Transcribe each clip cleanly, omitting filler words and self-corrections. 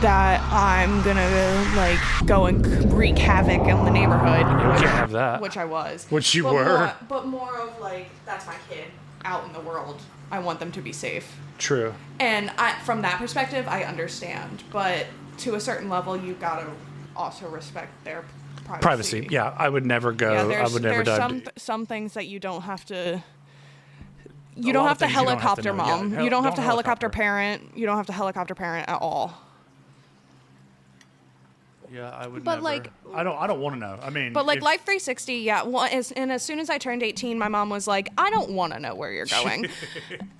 that I'm gonna like go and wreak havoc in the neighborhood. You can't have that. Which I was. Which you were. But more of like, that's my kid out in the world. I want them to be safe. True. And from that perspective, I understand. But to a certain level, you gotta also respect their privacy. Yeah, I would never go. I would never There's some things that you don't have to. You don't have to helicopter mom. You don't have to helicopter parent. You don't have to helicopter parent at all. Yeah, I would But never. like, I don't want to know. I mean, but like Life 360, yeah. Well, and as soon as I turned 18, my mom was like, "I don't want to know where you're going,"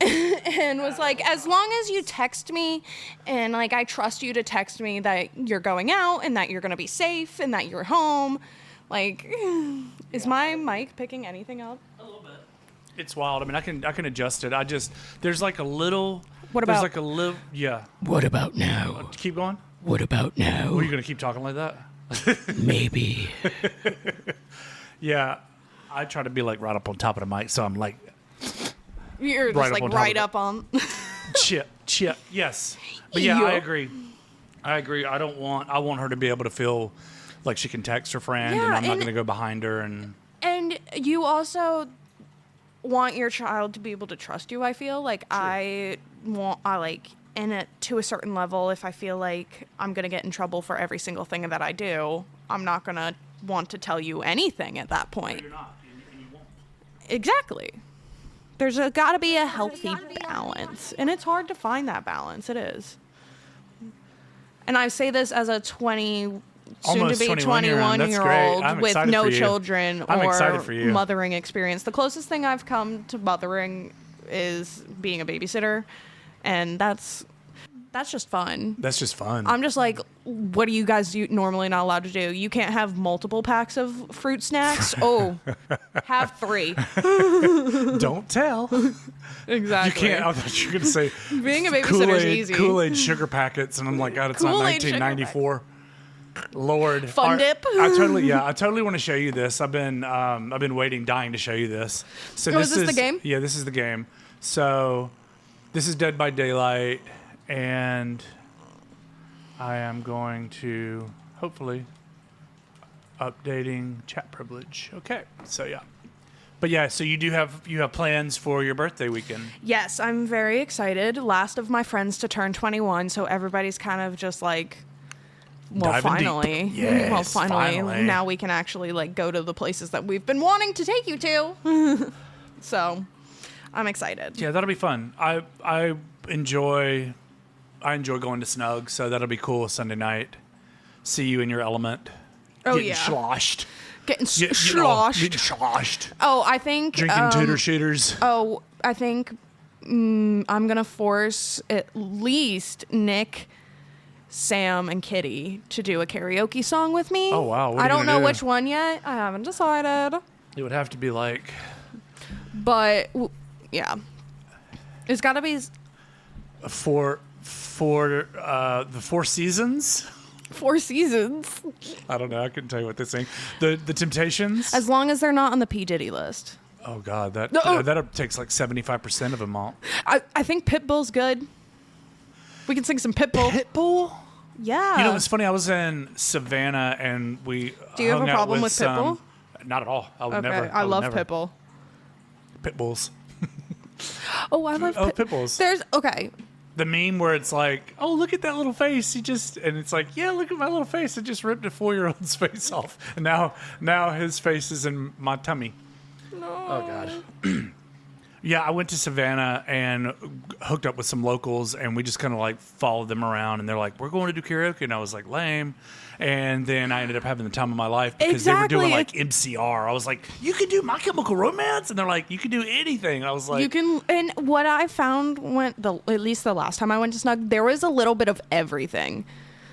and was like, "As long as you text me, and like I trust you to text me that you're going out and that you're gonna be safe and that you're home." Like, is my mic picking anything up? a little bit. It's wild. I mean, I can adjust it. There's like a little. What about? There's like a little. Yeah. What about now? Keep going. What about now? Are you gonna keep talking like that? Maybe. Yeah, I try to be like right up on top of the mic, so I'm like You're just like right up on. chip. Yes, but yeah, I agree. I want her to be able to feel like she can text her friend, and I'm not gonna go behind her. And you also want your child to be able to trust you. I feel like to a certain level, if I feel like I'm going to get in trouble for every single thing that I do, I'm not going to want to tell you anything at that point. No, you're not, and you won't. Exactly. There's got to be a healthy balance, and it's hard to find that balance. It is. And I say this as a soon to be 21-year-old with no children or mothering experience. The closest thing I've come to mothering is being a babysitter. And that's just fun. That's just fun. I'm just like, what are you guys normally not allowed to do? You can't have multiple packs of fruit snacks. Oh, have 3. Don't tell. Exactly. You can't. I thought you were going to say being a babysitter is easy. Kool-Aid sugar packets, and I'm like, God, it's not 1994. Lord. Fun dip. I totally want to show you this. I've been dying to show you this. So is this the game? Yeah, this is the game. So. This is Dead by Daylight, and I am going to, hopefully, updating chat privilege. Okay, so yeah. But yeah, so you have plans for your birthday weekend? Yes, I'm very excited. Last of my friends to turn 21, so everybody's kind of just like, finally. Yes, finally. Now we can actually like go to the places that we've been wanting to take you to. So... I'm excited. Yeah, that'll be fun. I enjoy going to Snug, so that'll be cool Sunday night. See you in your element. Oh, getting sloshed. Getting sloshed. Oh, I think... Drinking tutor shooters. Oh, I think I'm going to force at least Nick, Sam, and Kitty to do a karaoke song with me. Oh, wow. I don't know which one yet. I haven't decided. It would have to be like... But... Yeah, it's got to be for the 4 seasons. 4 seasons. I don't know. I couldn't tell you what they're saying. The Temptations. As long as they're not on the P Diddy list. Oh God, that takes like 75% of them all. I think Pitbull's good. We can sing some Pitbull. Pitbull. Yeah. You know, it's funny. I was in Savannah and we. Do you have a problem with Pitbull? Not at all. I would never. I love Pitbull. Pitbulls. Oh, I love Pitbulls. The meme where it's like, oh, look at that little face. And it's like, yeah, look at my little face. I just ripped a 4-year-old's face off. And now his face is in my tummy. No. Oh, God. Yeah, I went to Savannah and hooked up with some locals, and we just kind of like followed them around. And they're like, we're going to do karaoke. And I was like, lame. And then I ended up having the time of my life because they were doing like MCR. I was like, you can do My Chemical Romance? And they're like, you can do anything. I was like, you can. And what I found at least the last time I went to Snug, there was a little bit of everything.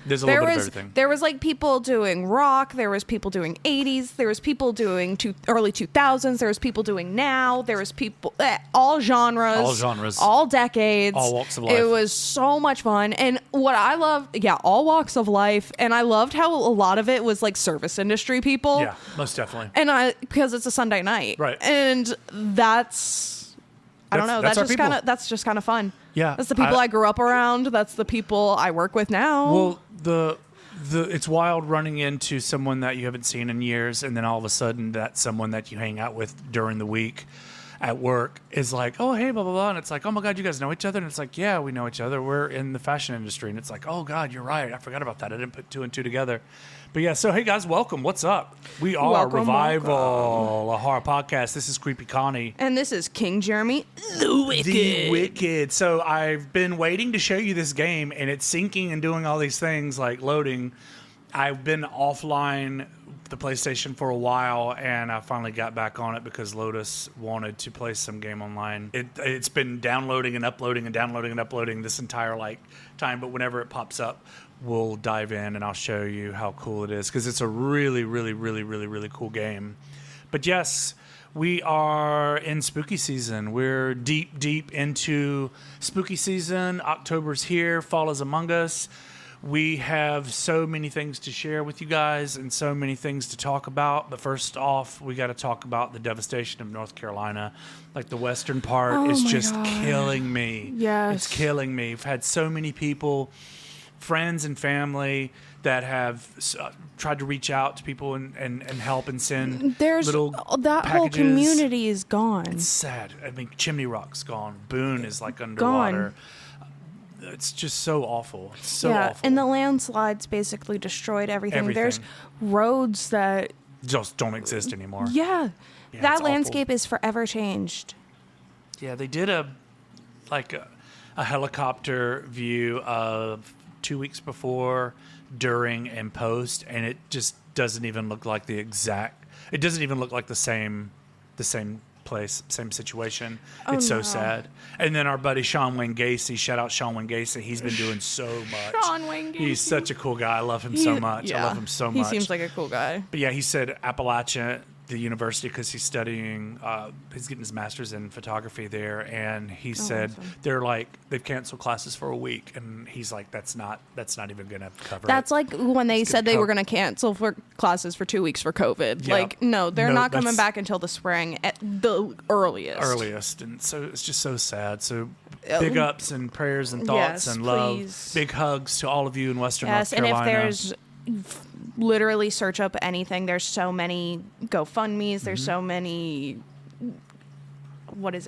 There's a little bit of everything. There was like people doing rock. There was people doing 80s. There was people doing early 2000s. There was people doing now. There was people, all genres. All decades. All walks of life. It was so much fun. And what I loved, all walks of life. And I loved how a lot of it was like service industry people. Yeah, most definitely. And because it's a Sunday night. Right. And that's I don't know. That's our people. That's just kind of fun. Yeah. That's the people I grew up around. That's the people I work with now. Well, it's wild running into someone that you haven't seen in years, and then all of a sudden that someone that you hang out with during the week at work is like, oh, hey, blah, blah, blah. And it's like, oh, my God, you guys know each other? And it's like, yeah, we know each other. We're in the fashion industry. And it's like, oh, God, you're right. I forgot about that. I didn't put two and two together. But yeah, so hey, guys, welcome. What's up? We are Welcome, Revival, a horror podcast. This is Creepy Connie. And this is King Jeremy, the Wicked. So I've been waiting to show you this game, and it's syncing and doing all these things like loading. I've been offline the PlayStation for a while, and I finally got back on it because Lotus wanted to play some game online. It's been downloading and uploading and downloading and uploading this entire time, but whenever it pops up, we'll dive in and I'll show you how cool it is because it's a really, really, really, really, really cool game. But yes, we are in spooky season. We're deep into spooky season. October's here. Fall is among us. We have so many things to share with you guys and so many things to talk about. But first off, we got to talk about the devastation of North Carolina. Like the western part is just killing me. Yes. It's killing me. We've had so many people, friends and family, that have tried to reach out to people and help and send little that packages. Whole community is gone. It's sad. I mean, Chimney Rock's gone. Boone is like underwater. Gone. It's just so awful. It's so awful. And the landslides basically destroyed everything. There's roads that just don't exist anymore. Yeah, that landscape awful. is forever changed. Yeah, they did a helicopter view of 2 weeks before, during, and post, and it just doesn't even look like the same place, same situation. It's so sad. And then our buddy Sean Wayne Gacy, shout out Sean Wayne Gacy, he's been doing so much. Sean Wayne Gacy. He's such a cool guy. I love him so much. Yeah. I love him so much. He seems like a cool guy. But yeah, he said Appalachia, the university, because he's studying, he's getting his master's in photography there, and he said awesome. They've canceled classes for a week, and he's like, that's not even going to cover That's like when they said they were going to cancel for classes for 2 weeks for COVID. Yeah. Like, no, they're not coming back until the spring at the earliest. And so it's just so sad. So big ups and prayers and thoughts and love. Please. Big hugs to all of you in Western North Carolina. And if there's literally search up anything, there's so many GoFundMes, there's so many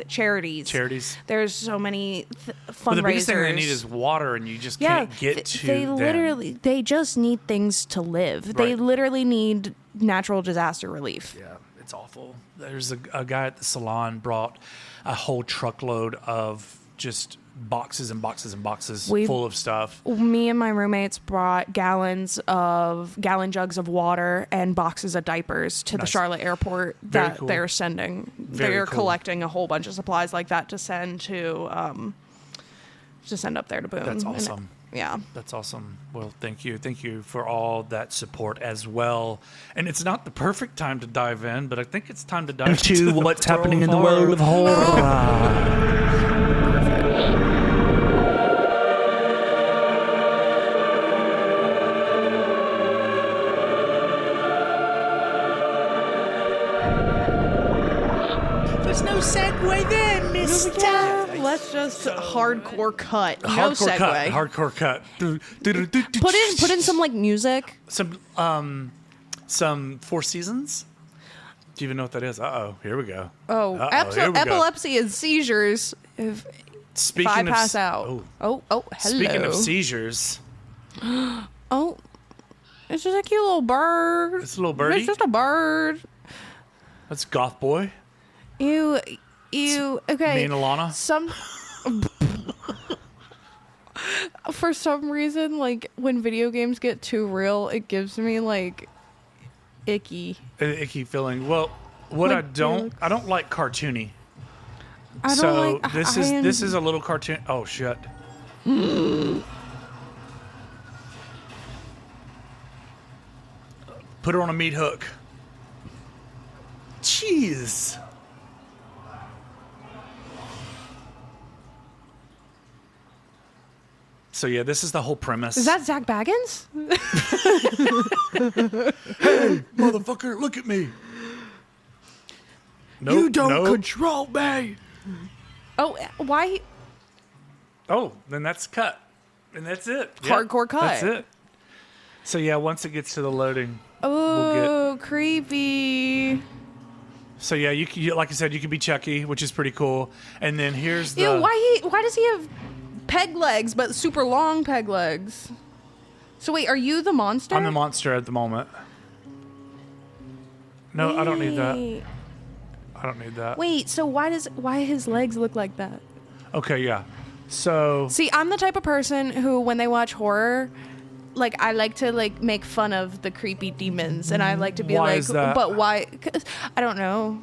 charities. There's so many fundraisers. But the biggest thing they need is water, and you just can't get to them. They just need things to live. Right. They literally need natural disaster relief. Yeah, it's awful. There's a guy at the salon brought a whole truckload of just boxes and boxes and boxes full of stuff. Me and my roommates brought gallon jugs of water and boxes of diapers to the Charlotte airport that they're sending. They're collecting a whole bunch of supplies like that to send up there to Boone. That's awesome. Yeah. That's awesome. Well, thank you. Thank you for all that support as well. And it's not the perfect time to dive in, but I think it's time to dive into what's happening in the world of horror. There's no segue there, mister. Let's just hardcore cut. Hardcore cut. Put in some music. Some Four Seasons. Do you even know what that is? Here we go. Epilepsy and seizures. If I pass out. Oh, hello. Speaking of seizures. Oh, it's just a cute little bird. It's a little birdie? It's just a bird. That's Goth Boy. You. Okay. Me and Alana. For some reason, when video games get too real, it gives me icky. An icky feeling. Well, I don't like cartoony. This is a little cartoon. Oh shit. Put her on a meat hook. Jeez. So yeah, this is the whole premise. Is that Zach Baggins? Hey, motherfucker, look at me. You don't control me. Oh, why? Oh, then that's cut. And that's it. Hardcore cut. That's it. So, yeah, once it gets to the loading, Oh, creepy. So, yeah, you like I said, you can be Chucky, which is pretty cool. And then here's the... Ew, why does he have peg legs, but super long peg legs? So, wait, are you the monster? I'm the monster at the moment. No, I don't need that. I don't need that. Wait, so why his legs look like that? Okay, yeah. So... See, I'm the type of person who, when they watch horror... Like, I like to, like, make fun of the creepy demons, and I like to be Why like, is that? but why? 'Cause I don't know.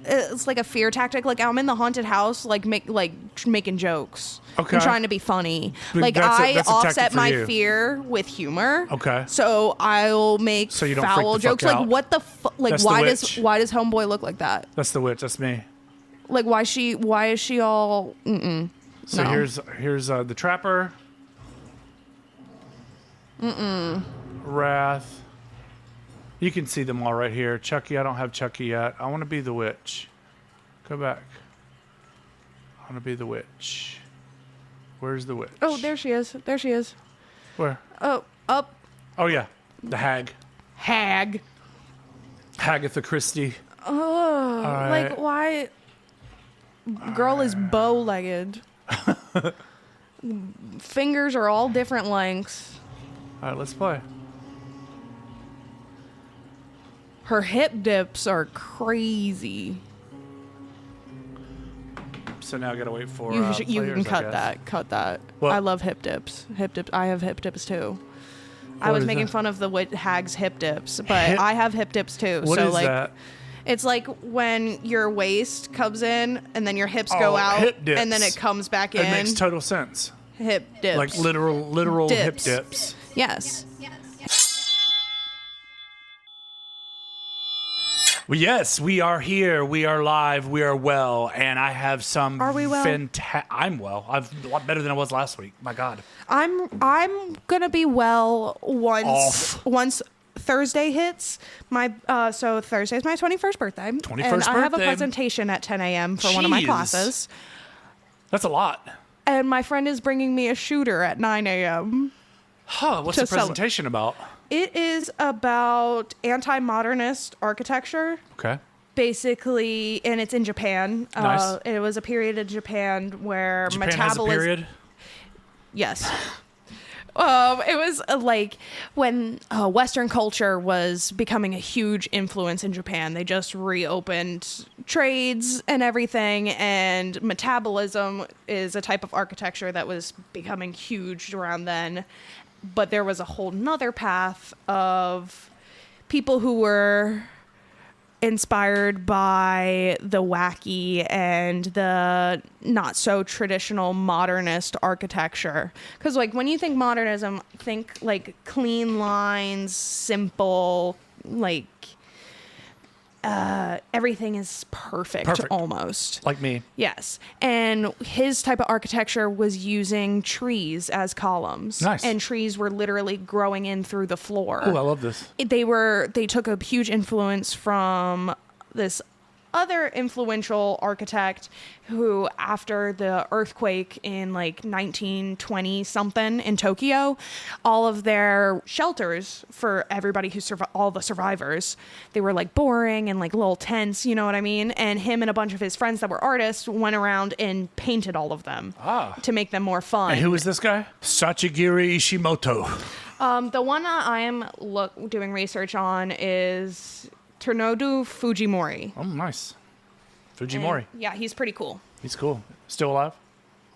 It's like a fear tactic. Like, I'm in the haunted house, like, making jokes. Okay. And trying to be funny. But Like, that's I a tactic offset for my you. fear with humor. Okay. So I'll make So you don't freak foul the fuck jokes. Like, out. what the like, That's the why witch. does Homeboy look like that? That's the witch. That's me. Like, why is she all, So No. here's the Trapper. Wrath. You can see them all right here. Chucky, I don't have Chucky yet. I want to be the witch. Go back. I want to be the witch. Where's the witch? Oh, there she is. There she is. Where? Oh, up. Oh, yeah. The hag. Hag. Agatha Christie. Oh, right. like why? Girl is bow-legged. Fingers are all different lengths. All right, let's play. Her hip dips are crazy. So now I got to wait for You players, can I cut guess. that. Cut that. What? I love hip dips. Hip dips. I have hip dips too. I What was is making that? fun of the hag's hip dips, but Hip- I have hip dips too. What so is like, that? it's like when your waist comes in and then your hips go Oh, out, hip dips. and then it comes back in. It makes total sense. Hip dips. Like literal hip Dips. dips. Yes. Well, yes, we are here. We are live. We are well. And I have some... Are we well? I'm well. I'm a lot better than I was last week. My God. I'm gonna be well once Thursday hits. So Thursday's my 21st birthday. 21st and I have a birthday. presentation at 10 a.m. for one of my Jeez. classes. That's a lot. And my friend is bringing me a shooter at 9 a.m. Huh, what's To the presentation about? It is about anti-modernist architecture, Okay. basically, and it's in Japan. Nice. It was a period in Japan where Japan has a metabolism. period? Yes. It was like when Western culture was becoming a huge influence in Japan. They just reopened trades and everything, and metabolism is a type of architecture that was becoming huge around then. But there was a whole nother path of people who were inspired by the wacky and the not so traditional modernist architecture. Because like when you think modernism, think like clean lines, simple, like everything is perfect almost. Like me. Yes. And his type of architecture was using trees as columns. Nice. And trees were literally growing in through the floor. Oh, I love this. They took a huge influence from this other influential architect who, after the earthquake in like 1920 something in Tokyo, all of their shelters for everybody who all the survivors, they were like boring and like little tents, you know what I mean? And him and a bunch of his friends that were artists went around and painted all of them to make them more fun. And who is this guy? Sachigiri Ishimoto. The one that I am doing research on is Tsunobu Fujimori. Oh, nice. Fujimori. And, yeah, he's pretty cool. He's cool. Still alive?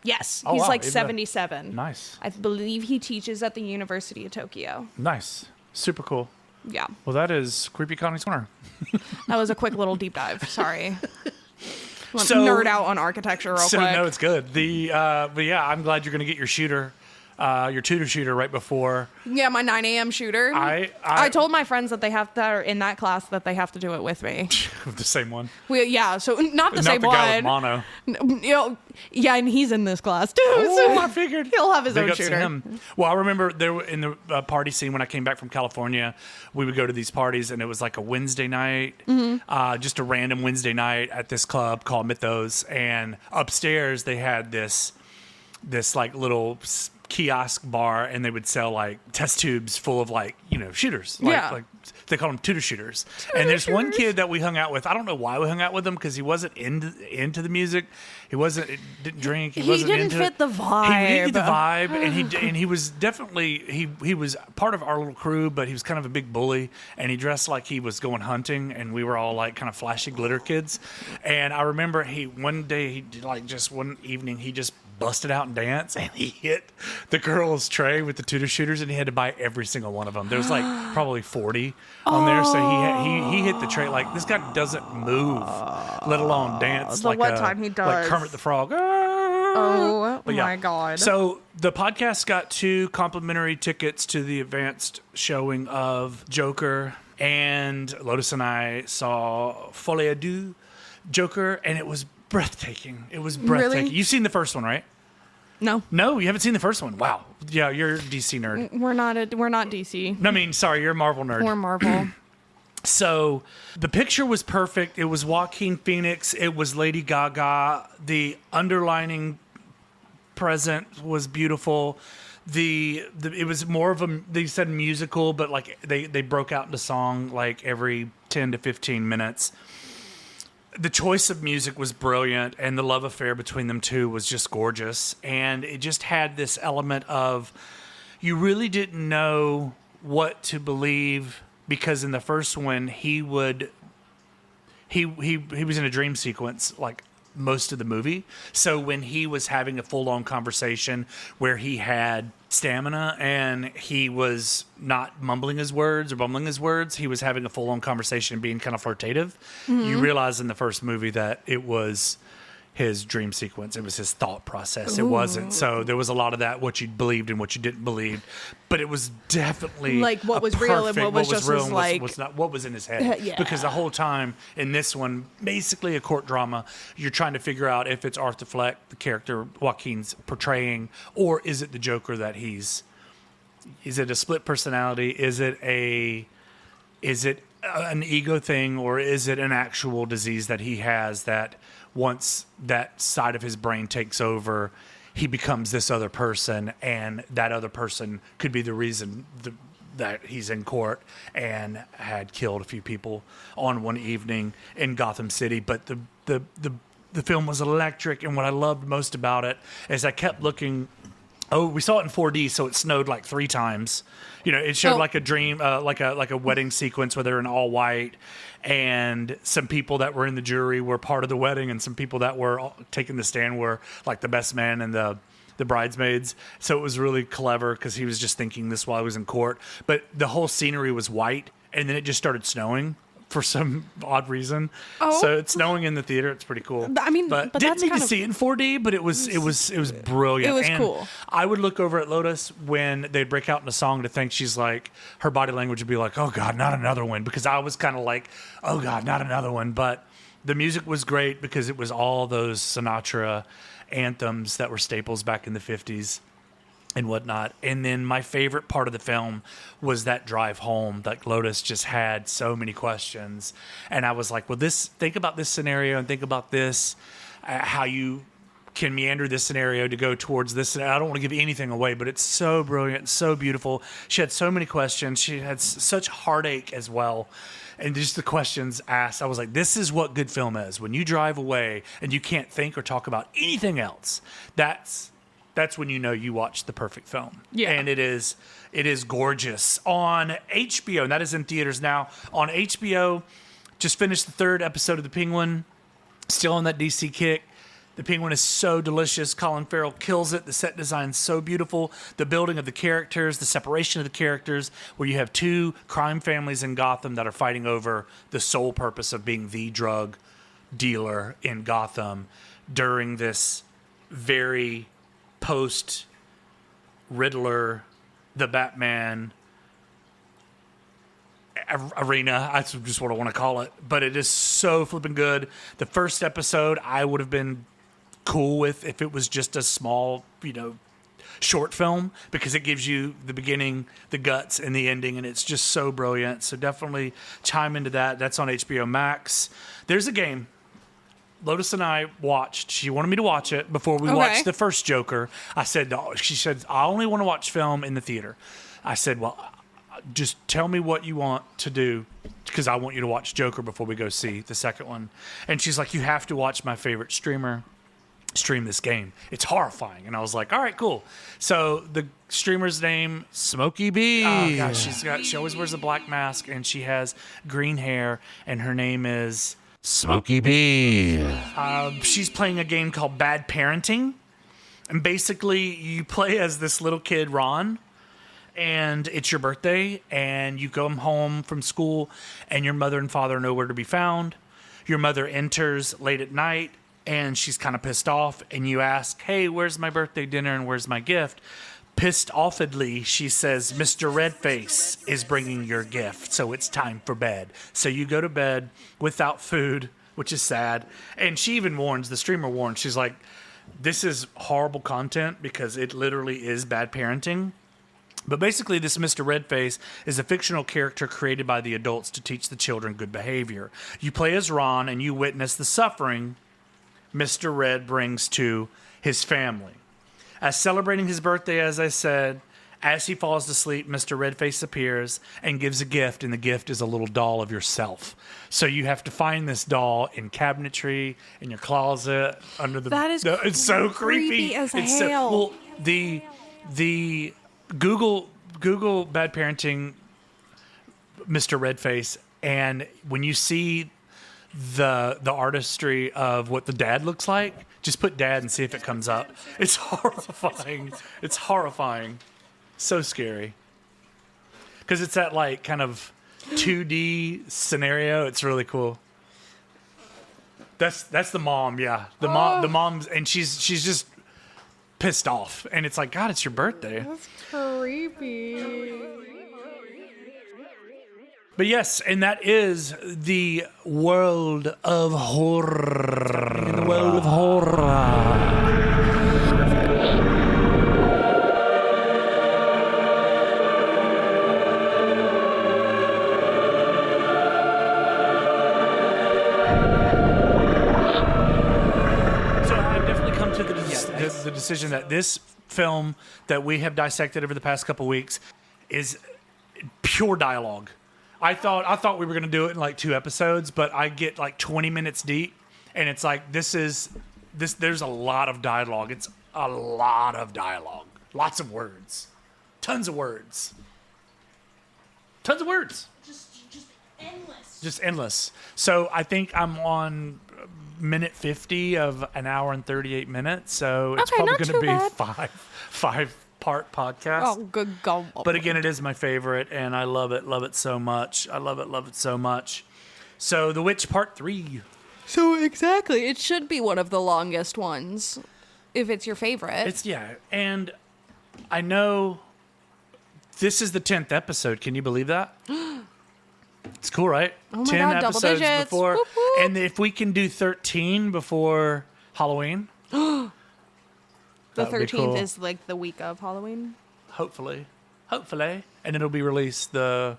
Yes, Oh, he's wow, like even 77. Nice. I believe he teaches at the University of Tokyo. Nice. Super cool. Yeah, Well, that is Creepy Connie's Corner. that was a quick little deep dive. Sorry. So- Nerd out on architecture real So, quick. no, it's good. But yeah, I'm glad you're going to get your shooter. your tutor shooter right before. Yeah, my 9 a.m. shooter. I told my friends that that are in that class that they have to do it with me. The same one. So not the same guy one. with mono. Yeah, and he's in this class too. Oh, so I figured he'll have his Big own ups to shooter. him. Well, I remember there in the party scene when I came back from California, we would go to these parties, and it was like a Wednesday night, just a random Wednesday night at this club called Mythos, and upstairs they had this like little kiosk bar, and they would sell like test tubes full of like shooters. Like they call them tutor shooters. And there's one kid that we hung out with. I don't know why we hung out with him, because he wasn't into the music. He didn't drink. He wasn't didn't into fit the vibe. He didn't get the vibe, and he was definitely he was part of our little crew, but he was kind of a big bully, and he dressed like he was going hunting, and we were all like kind of flashy glitter kids. And I remember one evening he just busted out and danced, and he hit the girl's tray with the tutor shooters, and he had to buy every single one of them. There was like probably 40 on there, so he hit the tray. Like, this guy doesn't move, let alone dance. The one time he does. Like Kermit the Frog. Oh my God. So the podcast got 2 complimentary tickets to the advanced showing of Joker, and Lotus and I saw Folie à Deux Joker, and it was breathtaking. It was breathtaking. Really? You've seen the first one, right? No, you haven't seen the first one. Wow. Yeah, you're a DC nerd. we're not DC. No, I mean, sorry, you're a Marvel nerd. We're Marvel. So the picture was perfect. It was Joaquin Phoenix. It was Lady Gaga. The underlining present was beautiful. It was more of they said musical, but like they broke out into song like every 10 to 15 minutes. The choice of music was brilliant, and the love affair between them two was just gorgeous. And it just had this element of you really didn't know what to believe, because in the first one he was in a dream sequence like most of the movie. So when he was having a full-on conversation where he had stamina and he was not mumbling his words or bumbling his words, he was having a full-on conversation, being kind of flirtative. You realize in the first movie that it was his dream sequence. It was his thought process. It wasn't. So there was a lot of that, what you believed and what you didn't believe. But it was definitely like what was real and what was just real like what's not, what was in his head. Yeah. Because the whole time in this one, basically a court drama, you're trying to figure out if it's Arthur Fleck, the character Joaquin's portraying, or is it the Joker that is it a split personality? Is it an ego thing, or is it an actual disease that he has that once that side of his brain takes over, he becomes this other person, and that other person could be the reason that he's in court and had killed a few people on one evening in Gotham City. But the film was electric, and what I loved most about it is I kept looking. Oh, we saw it in 4D, so it snowed like 3 times. It showed like a dream, like a wedding sequence where they're in all white, and some people that were in the jury were part of the wedding, and some people that were taking the stand were like the best man and the bridesmaids. So it was really clever because he was just thinking this while he was in court. But the whole scenery was white, and then it just started snowing for some odd reason. So it's snowing in the theater. It's pretty cool. I mean, but but didn't that's need kind to of see it in 4D, but it was brilliant. It was and cool. I would look over at Lotus when they'd break out in a song to think she's like, her body language would be like, oh God, not another one. Because I was kind of like, oh God, not another one. But the music was great because it was all those Sinatra anthems that were staples back in the 50s. And whatnot. And then my favorite part of the film was that drive home. Like, Lotus just had so many questions, and I was like, well, think about this scenario and think about this, how you can meander this scenario to go towards this. And I don't want to give anything away, but it's so brilliant, so beautiful. She had so many questions. She had such heartache as well. And just the questions asked, I was like, this is what good film is. When you drive away and you can't think or talk about anything else, that's when you know you watched the perfect film. Yeah. And it is gorgeous. On HBO, and that is in theaters now. On HBO, just finished the 3rd episode of The Penguin. Still on that DC kick. The Penguin is so delicious. Colin Farrell kills it. The set design is so beautiful. The building of the characters, the separation of the characters, where you have 2 crime families in Gotham that are fighting over the sole purpose of being the drug dealer in Gotham during this very post Riddler, the Batman arena. That's just what I want to call it. But it is so flipping good. The first episode I would have been cool with if it was just a small, short film, because it gives you the beginning, the guts, and the ending, and it's just so brilliant. So definitely chime into that. That's on HBO Max. There's a game Lotus and I watched. She wanted me to watch it before we watched the first Joker. She said, I only want to watch film in the theater. I said, well, just tell me what you want to do, because I want you to watch Joker before we go see the second one. And she's like, you have to watch my favorite streamer stream this game. It's horrifying. And I was like, all right, cool. So the streamer's name, Smokey B. Oh gosh, she always wears a black mask and she has green hair, and her name is Smokey B. She's playing a game called Bad Parenting. And basically you play as this little kid, Ron, and it's your birthday, and you come home from school and your mother and father are nowhere to be found. Your mother enters late at night and she's kind of pissed off, and you ask, hey, where's my birthday dinner and where's my gift? Pissed offedly, she says, Mr. Redface is bringing your gift, so it's time for bed. So you go to bed without food, which is sad. And she even warns, the streamer warns, she's like, this is horrible content because it literally is bad parenting. But basically, this Mr. Redface is a fictional character created by the adults to teach the children good behavior. You play as Ron, and you witness the suffering Mr. Red brings to his family. As celebrating his birthday, as I said, as he falls to sleep, Mr. Redface appears and gives a gift, and the gift is a little doll of yourself. So you have to find this doll in cabinetry, in your closet, under the... That is it's so creepy. as it's hell. The Google Bad Parenting Mr. Redface, and when you see the artistry of what the dad looks like, just put dad and see if it comes up. It's horrifying. It's horrifying. So scary. Because it's that like kind of 2D scenario. It's really cool. That's the mom, yeah. The mom's, and she's just pissed off, and it's like, God, it's your birthday. That's creepy. But yes, and that is the world of horror. The world of horror. The decision that this film that we have dissected over the past couple weeks is pure dialogue. I thought we were going to do it in like 2 episodes, but I get like 20 minutes deep, and it's like there's a lot of dialogue. It's a lot of dialogue. Lots of words. Tons of words. Tons of words. Just endless. Just endless. So I think I'm on minute 50 of an hour and 38 minutes, so it's probably going to be five-part podcast. Oh, good God. But again, it is my favorite, and I love it so much. I love it so much. So The Witch Part 3. So exactly, it should be one of the longest ones, if it's your favorite. And I know this is the 10th episode. Can you believe that? It's cool, right? Oh my 10 God, double episodes digits. before, Whoop, whoop. and if we can do 13 before Halloween, the that would be 13th cool. is like the week of Halloween. Hopefully, and it'll be released the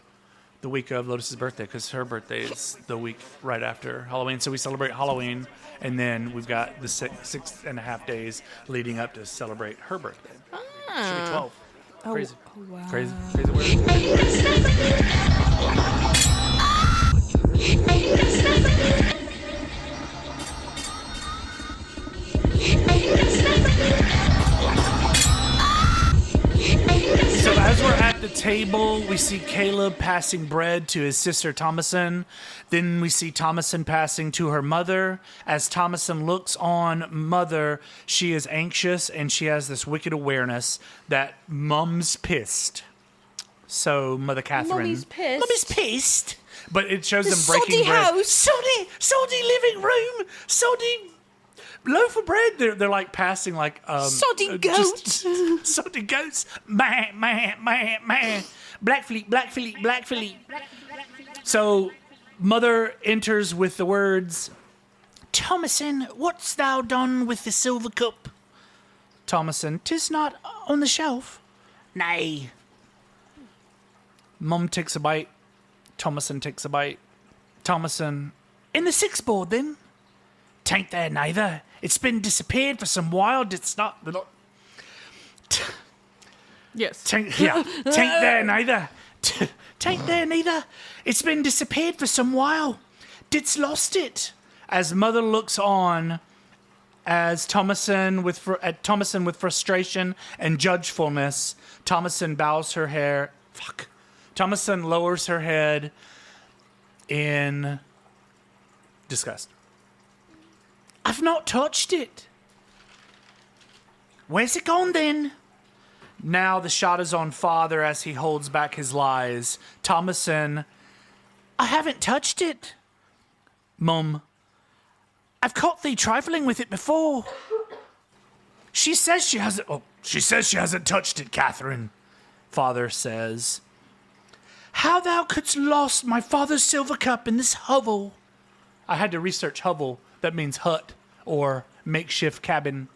week of Lotus's birthday, because her birthday is the week right after Halloween. So we celebrate Halloween, and then we've got the 6.5 days leading up to celebrate her birthday. Should be 12. Crazy. Oh, wow. Crazy word. So as we're at the table, we see Caleb passing bread to his sister Thomason. Then we see Thomason passing to her mother. As Thomason looks on Mother, she is anxious, and she has this wicked awareness that Mom's pissed. So Mother Catherine... Mommy's pissed. Mommy's pissed. But it shows them breaking soddy bread. House. Soddy living room. Soddy loaf of bread. They're like passing like Salty goats. Salty goats. Man. Black Philippe. So mother enters with the words, Thomason, what's thou done with the silver cup? Thomason, 'tis not on the shelf. Nay. Mum takes a bite. Thomason takes a bite. Thomason, in the sixth board then? Tain't there neither. It's been disappeared for some while. It's not. Yes. Tain't there neither. Tain't there neither. It's been disappeared for some while. Didst lost it. As mother looks on, as Thomason with frustration and judgefulness, Thomason bows her hair. Thomason lowers her head in disgust. I've not touched it. Where's it gone then? Now the shot is on father as he holds back his lies. Thomason, I haven't touched it. Mum, I've caught thee trifling with it before. She says she hasn't touched it, Catherine. Father says, how thou couldst lost my father's silver cup in this hovel. I had to research hovel. That means hut or makeshift cabin.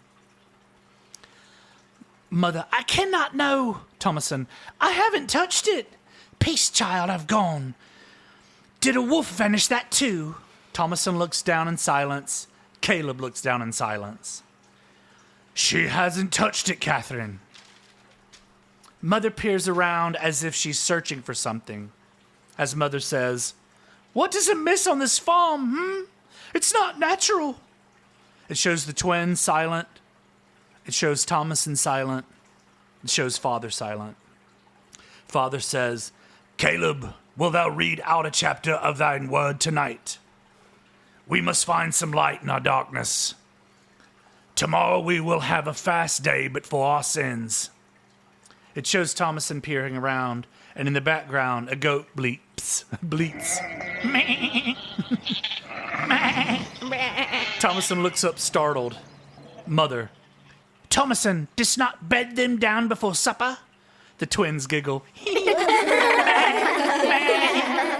Mother, I cannot know. Thomason, I haven't touched it. Peace, child, I've gone. Did a wolf vanish that too? Thomason looks down in silence. Caleb looks down in silence. She hasn't touched it, Catherine. Mother peers around as if she's searching for something. As mother says, what is amiss on this farm, It's not natural. It shows the twins silent. It shows Thomason silent. It shows father silent. Father says, Caleb, wilt thou read out a chapter of thine word tonight? We must find some light in our darkness. Tomorrow we will have a fast day, but for our sins. It shows Thomason peering around, and in the background, a goat bleats. Thomason looks up startled. Mother, Thomason, didst not bed them down before supper? The twins giggle.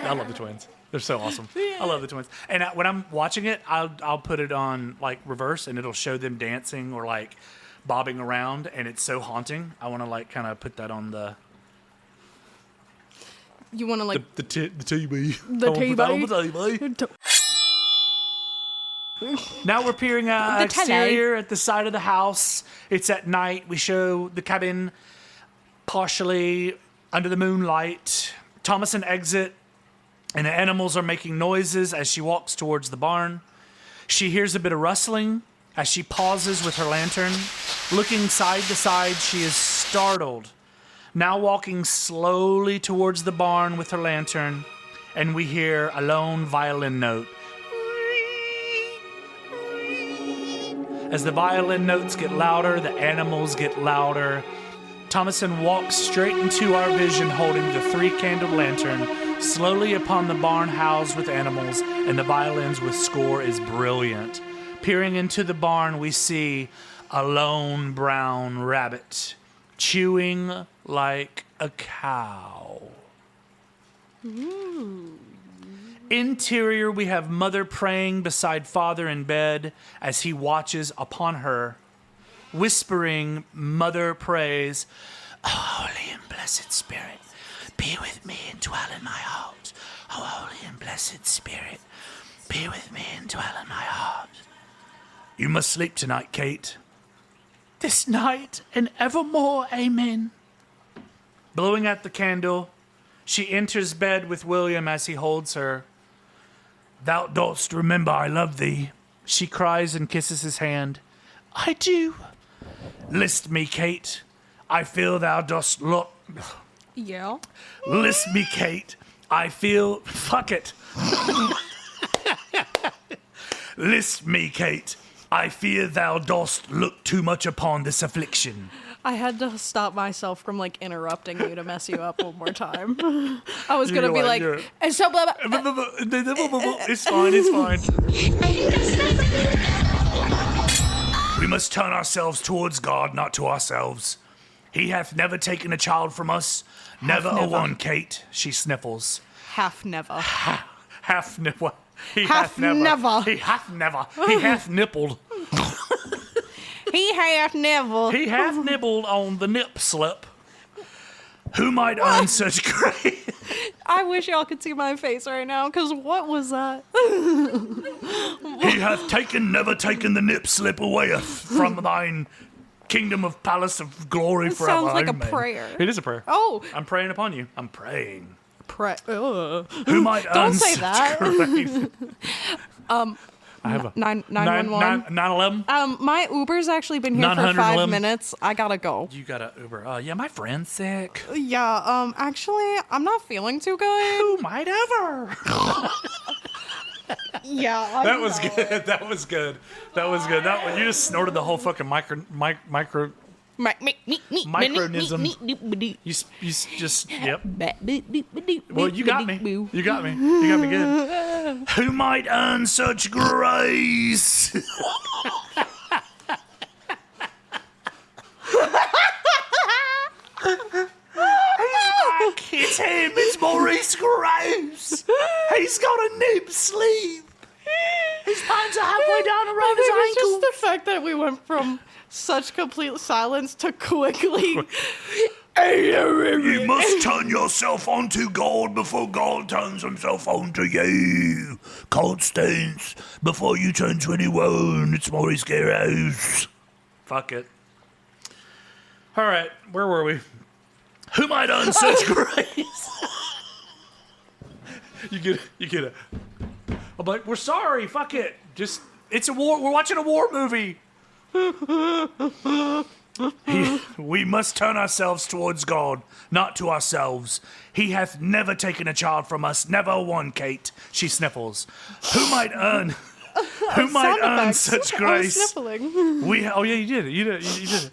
I love the twins. They're so awesome. I love the twins. And when I'm watching it, I'll put it on like reverse, and it'll show them dancing or like bobbing around, and it's so haunting. I want to like kind of put that on the. You want to like the TV. The TV. Now we're peering at the exterior at the side of the house. It's at night. We show the cabin partially under the moonlight. Thomason exit, and the animals are making noises as she walks towards the barn. She hears a bit of rustling as she pauses with her lantern. Looking side to side, she is startled. Now walking slowly towards the barn with her lantern, and we hear a lone violin note. As the violin notes get louder, the animals get louder. Thomason walks straight into our vision holding the 3-candled lantern, slowly upon the barn housed with animals, and the violins with score is brilliant. Peering into the barn, we see a lone brown rabbit chewing like a cow. Ooh. Interior, we have mother praying beside father in bed as he watches upon her. Whispering, mother prays, O holy and blessed Spirit, be with me and dwell in my heart. O holy and blessed Spirit, be with me and dwell in my heart. You must sleep tonight, Kate. This night and evermore, amen. Blowing out the candle, she enters bed with William as he holds her. Thou dost remember I love thee, she cries and kisses his hand. I do. List me, Kate. I feel thou dost look. Yeah. List me, Kate. I feel. Fuck it. List me, Kate. I fear thou dost look too much upon this affliction. I had to stop myself from like interrupting you to mess you up one more time. I was gonna be like, and so blah, blah. It's fine. It's fine. We must turn ourselves towards God, not to ourselves. He hath never taken a child from us. Never a one, Kate. She sniffles. Half never. Half never. He Half hath never. never. He hath never. He hath nippled. He hath never. He hath nibbled on the nip slip. Who might earn such grace? I wish y'all could see my face right now, because what was that? He hath never taken the nip slip away from thine kingdom of palace of glory It forever. sounds like a Amen. prayer. It is a prayer. Oh. I'm praying upon you. I'm praying. Who might Don't earn say such that. grace? I have a 911. 911. My Uber's actually been here for 911. 5 minutes. I gotta go. You got a Uber. Yeah, my friend's sick. Yeah, actually, I'm not feeling too good. Who might ever? Yeah, That was good. That was good. That was good. That one, you just snorted the whole fucking micronism. You just yep. Well, you got me. You got me. You got me good. Who might earn such grace? It's him. It's Maurice Graves. He's got a nib sleeve. His pants are halfway down around his It's ankle. just the fact that we went from such complete silence to quickly. You must turn yourself onto God before God turns himself onto you. Constance, before you turn 21, it's Maurice Graves. Fuck it. All right, where were we? Who might earn such grace? You get it. I'm like, we're sorry, fuck it. It's a war, we're watching a war movie. We must turn ourselves towards God, not to ourselves. He hath never taken a child from us, never one, Kate. She sniffles. Who might earn such grace? I was sniffling. Oh yeah, you did it. You did it.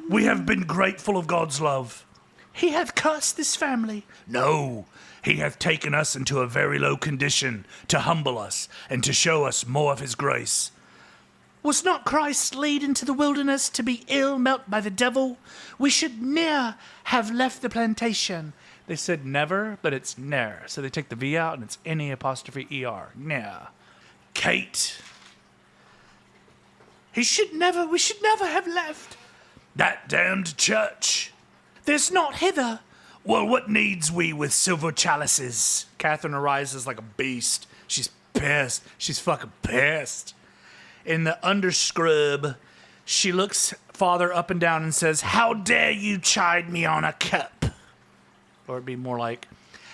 We have been grateful of God's love. He hath cursed this family. No, he hath taken us into a very low condition to humble us and to show us more of his grace. Was not Christ laid into the wilderness to be ill-met by the devil? We should ne'er have left the plantation. They said never, but it's ne'er. So they take the V out and it's N-E-apostrophe-E-R. Ne'er. Kate. We should never have left that damned church. There's not hither. Well, what needs we with silver chalices? Catherine arises like a beast. She's pissed. She's fucking pissed. In the underscrub, she looks Father up and down and says, "How dare you chide me on a cup?" Or it'd be more like,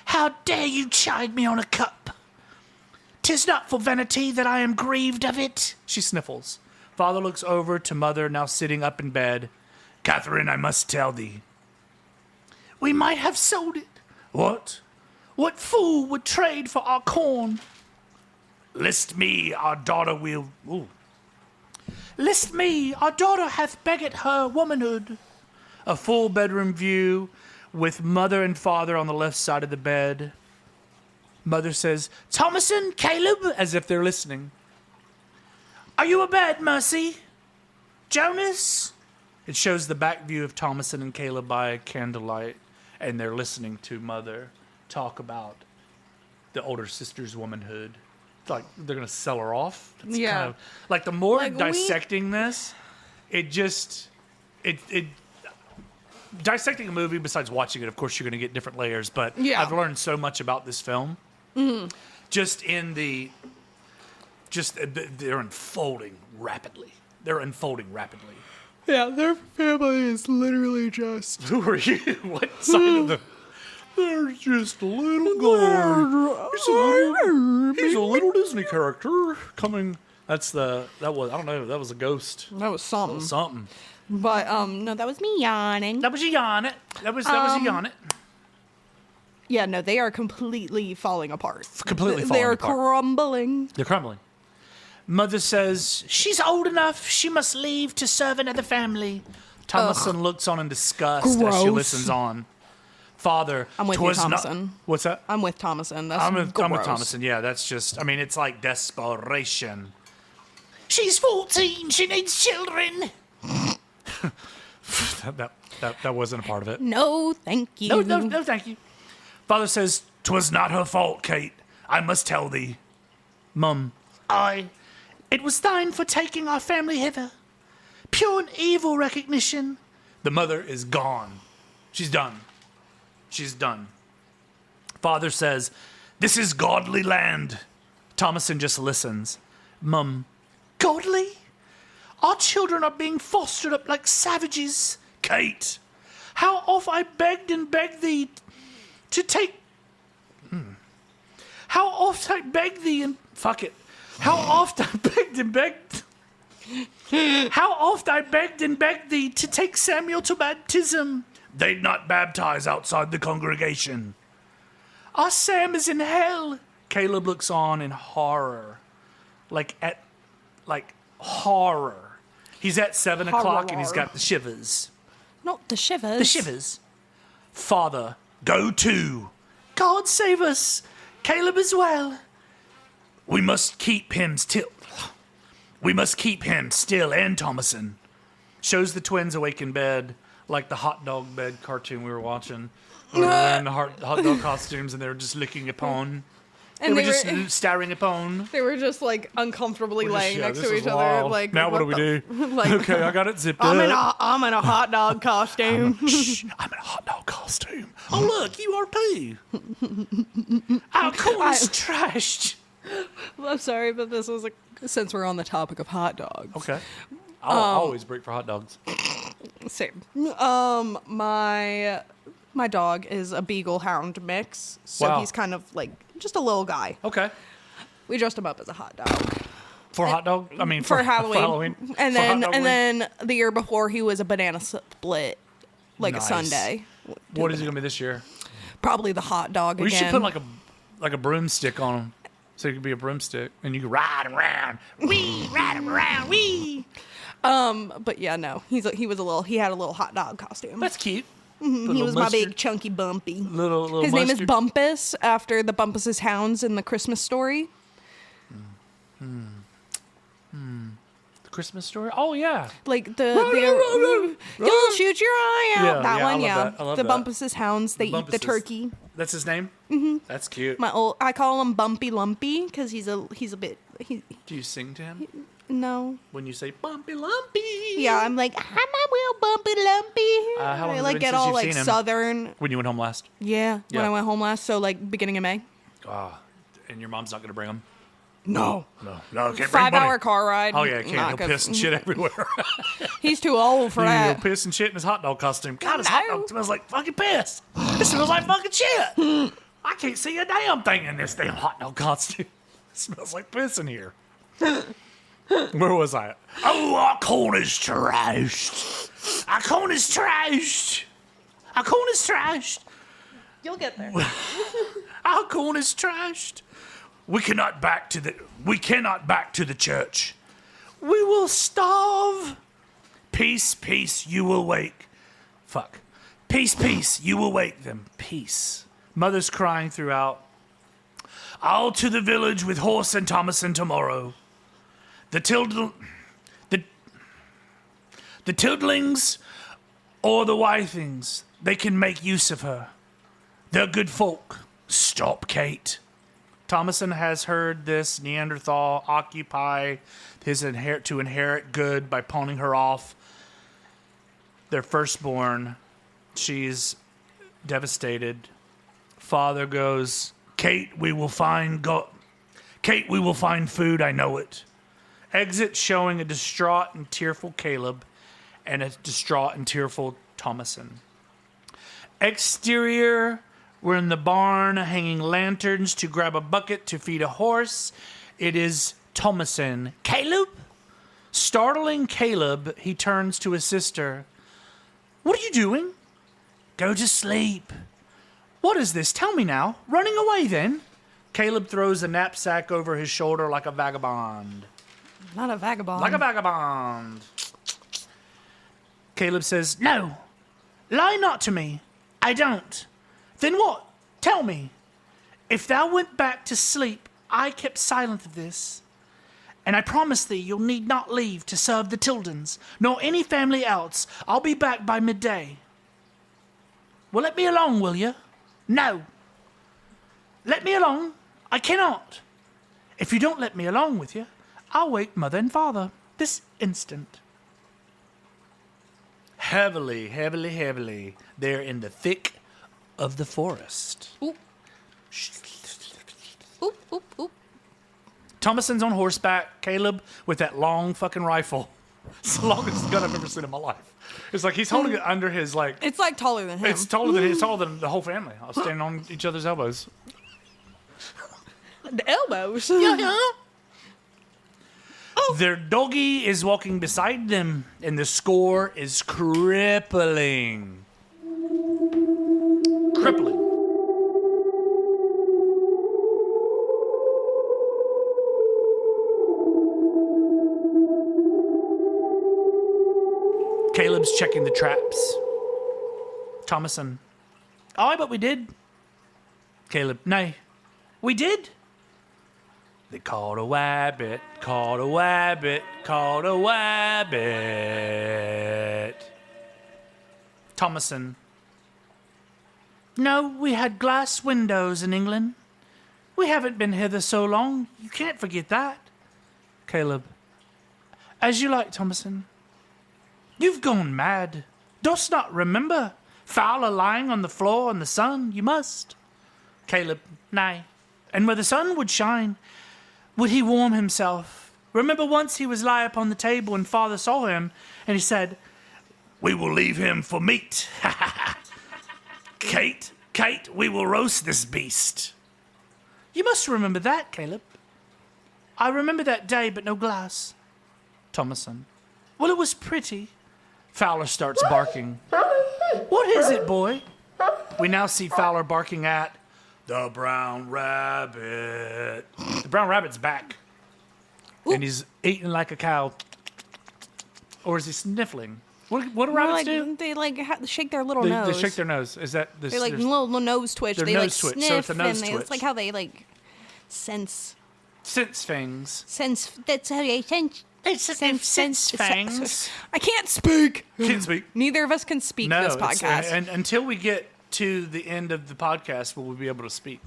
"How dare you chide me on a cup? 'Tis not for vanity that I am grieved of it." She sniffles. Father looks over to Mother, now sitting up in bed. "Catherine, I must tell thee. We might have sold it." "What? What fool would trade for our corn?" List me, our daughter hath begged her womanhood." A full bedroom view with Mother and Father on the left side of the bed. Mother says, "Thomason, Caleb," as if they're listening. "Are you abed, Mercy? Jonas?" It shows the back view of Thomason and Caleb by candlelight, and they're listening to Mother talk about the older sister's womanhood. It's like they're going to sell her off. It's Yeah. kind of, like the more Like, dissecting this, it dissecting a movie, besides watching it, of course, you're going to get different layers, but Yeah. I've learned so much about this film. Just they're unfolding rapidly. Yeah, their family is literally just. Who are you? What side of the... There's just a little guy. He's a little Disney character coming. That was a ghost. That was something. Something. But no, that was me yawning. That was you yawning. That was you yawning. Yeah, no, they are completely falling apart. Completely They falling are apart. crumbling. They're crumbling. Mother says, "She's old enough. She must leave to serve another family." Thomason looks on in disgust as she Gross. listens on. Father, I'm with you, 'twas not- Thomason. What's that? I'm with Thomason. That's I'm with gross. Thomason. Yeah, that's just, it's like desperation. She's 14. She needs children. that wasn't a part of it. No, thank you. No, thank you. Father says, 'twas not her fault, Kate. I must tell thee. Mum, it was thine for taking our family hither. Pure and evil recognition. The mother is gone. She's done. She's done. Father says, this is godly land. Thomason just listens. Mum, godly? Our children are being fostered up like savages. Kate, how oft I begged and begged thee to take... How oft I begged thee and... Fuck it. How oft I begged and begged... How oft I begged and begged thee to take Samuel to baptism. They'd not baptize outside the congregation. Our Sam is in hell. Caleb looks on in horror. Like horror. He's at 7 o'clock and he's got the shivers. Not the shivers. The shivers. Father, go to. God save us. Caleb as well. We must keep him still. We must keep him still and Thomason. Shows the twins awake in bed, like the hot dog bed cartoon we were watching. Where they were in the hot dog costumes and they were just looking upon. And they were just staring upon. They were just like uncomfortably laying next to each other. Wild. Like, now what do we do? Like, okay, I got it zipped I'm up. I'm in a hot dog costume. I'm in a hot dog costume. Oh look, you are poo. Our corn is trashed. I'm sorry, but this was since we're on the topic of hot dogs. Okay. I'll always break for hot dogs. Same. My dog is a beagle hound mix, so he's kind of like just a little guy. Okay. We dressed him up as a hot dog. For hot dog? I mean, for Halloween. And then the year before he was a banana split, like a Sunday. What is he gonna be this year? Probably the hot dog again. We should put like a broomstick on him, so he could be a broomstick, and you can ride him around. Wee, ride him around. Wee. But yeah, no, he had a little hot dog costume. That's cute. Mm-hmm. He was my big chunky Bumpy. Little His mustard. name is Bumpus after the Bumpus's hounds in the Christmas Story. The Christmas Story? Oh yeah. Like you'll shoot your eye out. Yeah, that one, yeah. I love the that. Bumpus's hounds, they eat the turkey. That's his name? Mm-hmm. That's cute. I call him Bumpy Lumpy because he's a bit. Do you sing to him? No. When you say Bumpy Lumpy? Yeah, I'm like, I'm a real Bumpy Lumpy. How long I has it like been get since all you've like seen him? southern. When you went home last? Yeah, when I went home last, so like beginning of May. And your mom's not going to bring him? No. No, can't bring 5-hour car ride. Oh yeah, can't. He'll piss and shit everywhere. He's too old for that. He'll piss and shit in his hot dog costume. God, his hot dog smells like fucking piss. It smells like fucking shit. I can't see a damn thing in this damn hot dog costume. It smells like piss in here. Where was I? Oh, our corn is trashed. Our corn is trashed. Our corn is trashed. You'll get there. Our corn is trashed. We cannot back to the church. We will starve. Peace, peace, you will wake. Fuck. Peace, peace, you will wake them. Peace. Mother's crying throughout. I'll to the village with Horse and Thomason tomorrow. The Tildlings or the Wythings, they can make use of her. They're good folk. Stop, Kate. Thomason has heard this Neanderthal occupy to inherit good by pawning her off. Their firstborn, she's devastated. Father goes, Kate, we will find food, I know it. Exit showing a distraught and tearful Caleb and a distraught and tearful Thomason. Exterior, we're in the barn hanging lanterns to grab a bucket to feed a horse. It is Thomason. Caleb? Startling Caleb, he turns to his sister. What are you doing? Go to sleep. What is this? Tell me now. Running away then? Caleb throws a knapsack over his shoulder like a vagabond. Not a vagabond. Like a vagabond. Caleb says, No, lie not to me. I don't. Then what? Tell me. If thou went back to sleep, I kept silent of this. and I promise thee you'll need not leave to serve the Tildons, nor any family else. I'll be back by midday. Well, let me alone, will you? No. Let me alone. I cannot. If you don't let me along with you, I'll wake mother and father this instant. Heavily, heavily, heavily, they're in the thick of the forest. Oop. Oop, oop, oop. Thomason's on horseback, Caleb with that long fucking rifle. It's the longest gun I've ever seen in my life. It's like he's holding it under his, like... It's like taller than him. It's taller than the whole family. I was standing on each other's elbows. The elbows. Yeah. Their doggy is walking beside them, and the score is crippling. Crippling. Caleb's checking the traps. Thomason. Aye, but we did. Caleb. Nay. We did. They caught a wabbit, caught a wabbit, caught a wabbit. Thomason. No, we had glass windows in England. We haven't been hither so long. You can't forget that. Caleb. As you like, Thomason. You've gone mad. Dost not remember? Fowler lying on the floor in the sun? You must. Caleb. Nay. And where the sun would shine, would he warm himself? Remember once he was lie upon the table and father saw him, and he said, we will leave him for meat. Kate, we will roast this beast. You must remember that, Caleb. I remember that day, but no glass. Thomason. Well, it was pretty. Fowler starts barking. What is it, boy? We now see Fowler barking at the brown rabbit. The brown rabbit's back. Ooh. And he's eating like a cow. Or is he sniffling? What do rabbits do? They shake their little nose. They shake their nose. Is that this? They little nose twitch. Their they nose twitch. Sniff, so it's a nose twitch. It's like how they sense things. Sense. That's how they sense. Sense fangs. I can't speak. Can't speak. Neither of us can speak this podcast. And until we get to the end of the podcast, will we be able to speak?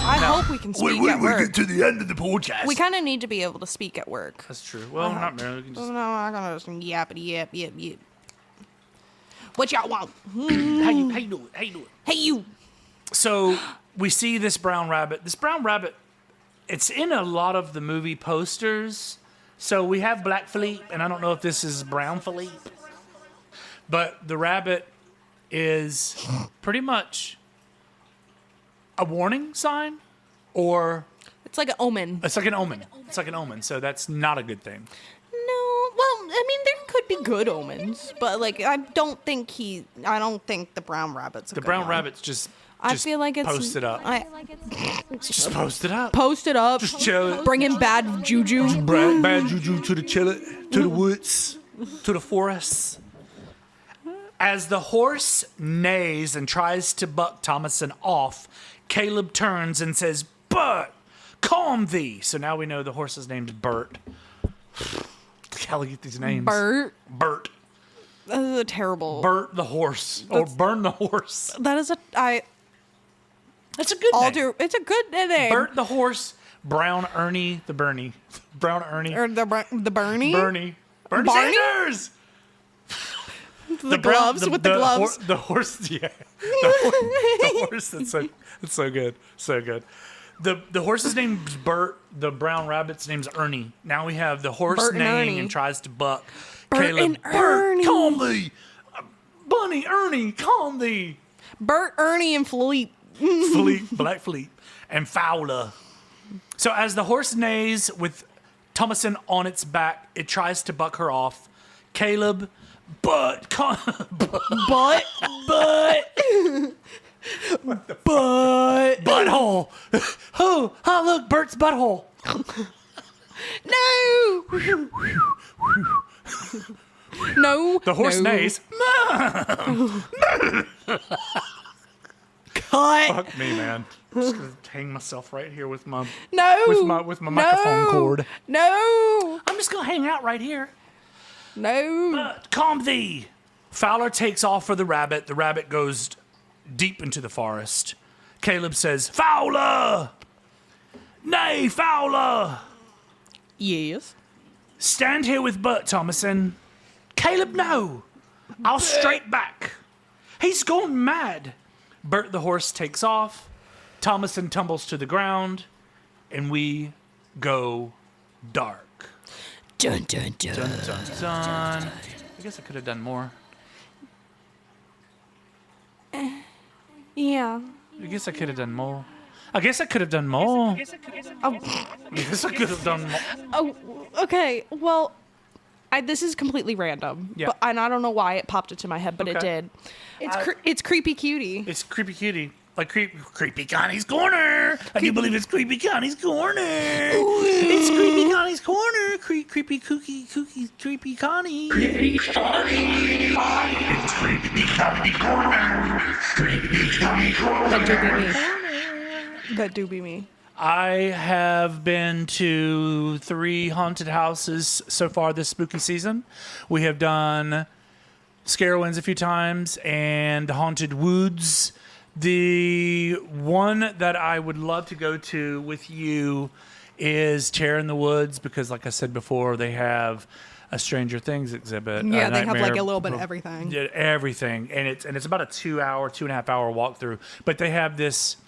I hope we can speak at work. When we get to the end of the podcast. We kind of need to be able to speak at work. That's true. Well, not really. We can just... No, I'm gonna just yappity yap. What y'all want? How you doing? Hey, you. So we see this brown rabbit. This brown rabbit, it's in a lot of the movie posters. So we have Black Philippe, and I don't know if this is Brown Philippe. But the rabbit is pretty much a warning sign, or... It's like an omen. It's like an omen. So that's not a good thing. No, well, I mean, there could be good omens, but I don't think the brown rabbit's the brown rabbit's just I feel like it's post it up. Just post it up. Post it up. Just chill it. Bring in bad juju. Bad juju to the woods, to the forests. As the horse neighs and tries to buck Thomason off, Caleb turns and says, Bert, calm thee. So now we know the horse's name's Bert. How do I get these names? Bert. That is a terrible. Bert the horse. Or Burn the horse. That is a. That's a good name. It's a good name. Bert the horse. Brown Ernie the Bernie. Brown Ernie. Or the Bernie. Bernie Barney? Sanders. The gloves with the gloves. The horse. Yeah. The horse. That's so good. So good. The horse's name's Bert. The brown rabbit's name's Ernie. Now we have the horse Bert and neighing Ernie. and tries to buck. Bert Caleb. and Ernie. Bert, calm thee. Bunny, Ernie, calm thee. Bert, Ernie, and Philippe. Black Philippe, and Fowler. So as the horse neighs with Thomason on its back, it tries to buck her off. Caleb, butthole. Oh, look, Bert's butthole. No. The horse neighs. cut. Fuck me, man. I'm just gonna hang myself right here with my No. with my microphone cord. No. I'm just gonna hang out right here. No. But calm thee. Fowler takes off for the rabbit. The rabbit goes deep into the forest. Caleb says, "Fowler! Nay, Fowler! Yes. Stand here with Bert, Thomason." Caleb, no. I'll straight back. He's gone mad. Bert the horse takes off. Thomason tumbles to the ground. And we go dark. Dun, dun, dun. Dun, dun, dun. I guess I could have done more. Yeah. I guess I could have done more. I guess I could have done more. Oh, Yes, I could have done more. oh, okay. Well, this is completely random. Yeah. And I don't know why it popped into my head, but it Okay. did. It's Creepy Cutie. It's Creepy Cutie. Like Creepy Connie's Corner. I do believe it's Creepy Connie's Corner. It's Creepy Connie's Corner. Creepy Creepy Connie. Creepy Connie. It's Creepy Connie Corner. Creepy Connie That do be Corner. me. That do be me. I have been to 3 haunted houses so far this spooky season. We have done Scarowinds a few times and Haunted Woods. The one that I would love to go to with you is Terror in the Woods because, like I said before, they have a Stranger Things exhibit. Yeah, a they have like Nightmare a little bit of everything. Yeah, everything, and it's about a 2.5 hour walkthrough. But they have this